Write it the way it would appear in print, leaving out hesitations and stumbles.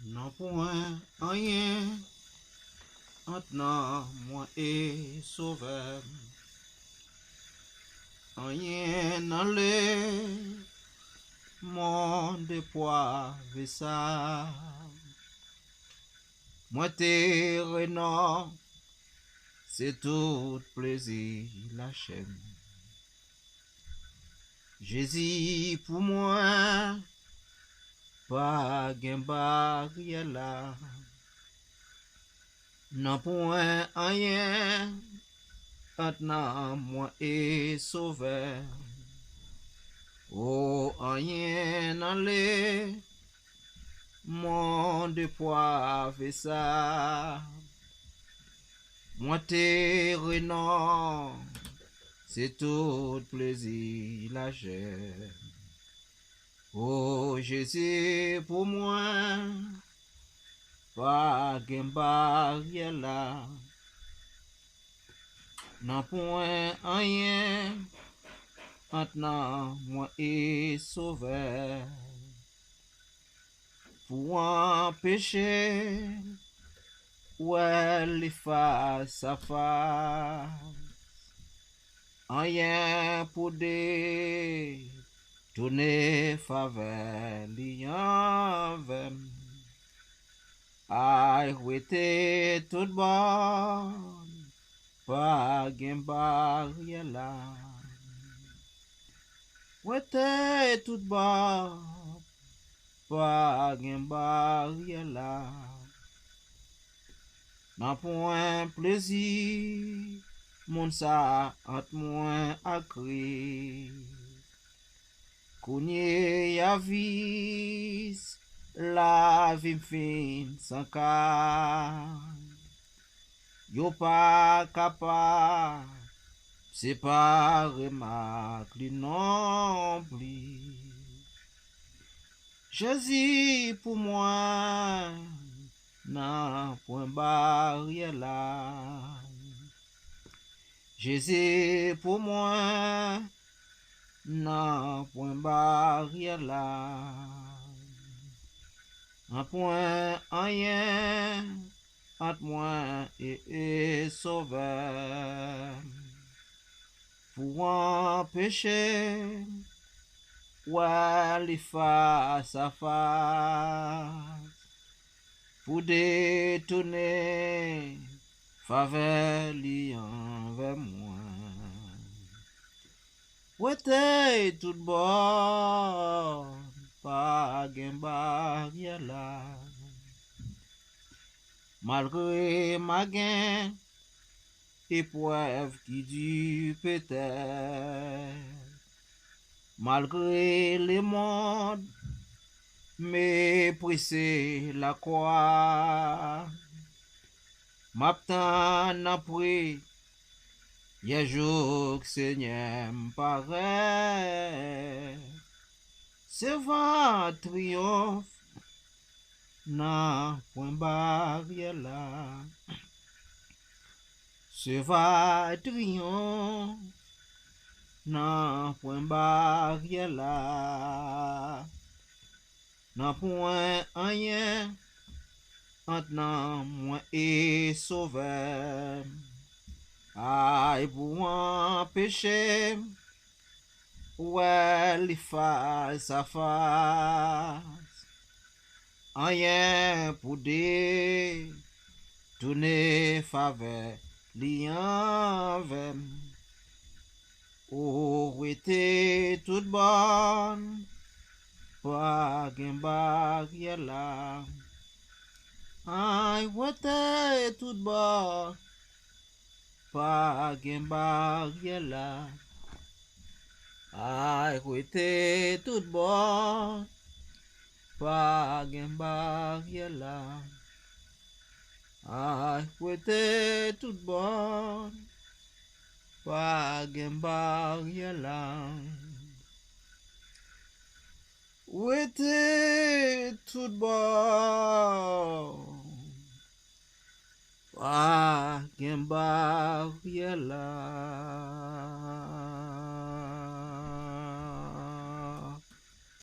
Non point rien maintenant moi esovèm. Anyen dans le monde poivre ça. Moi te renan, c'est tout plaisir la chaîne. Jésus pour moi, pas gain barrière là. Non point rien, maintenant moi est sauvé. Oh, rien dans le monde poivre ça. Moi te renan, c'est tout plaisir la chair. Oh Jésus pour moi, pas gain barrière là. Non point rien, maintenant moi est sauvé. Pour un péché, ouais les face à face. Rien pour tourner faveur lianvem. Aïe, ouete tout bon, pas gain barrière là. Ouete tout bon, pas gain barrière là. N'a point plaisir, mon sa entre moins à cri. Kounye ya vis, la vie fin sans cas. Yo pas capable, c'est pas remarque non plus. Jésus pour moi, n'a point barrière là. Jésus pour moi, n'a point barrière là. Un point rien entre moi et sauveur. Pour un péché, ouais, les face à face. Pour détourner, faveur li envers moi. Ouais, t'es tout bon, pas gain barrière là. Malgré ma gain, épreuve qui dure peut-être. Malgré les mondes, mépriser la croix. M'attend après, y'a jour que Seigneur m'paraît. C'est votre triomphe, n'a point barrière là. C'est votre triomphe, n'a point barrière là. N'a point rien, maintenant moi est sauvé. Aïe pour un péché, ouais les face à face. Rien pour tourner faveur lianvem. Oh, était toute bonne, pas gain barrière là. Aïe, était toute bonne, pas gain barrière là. Aïe, était toute bonne, pas gain barrière là. Aïe, était toute bonne, pas gain barrière là. Où était tout bon? Pas gain barrière là.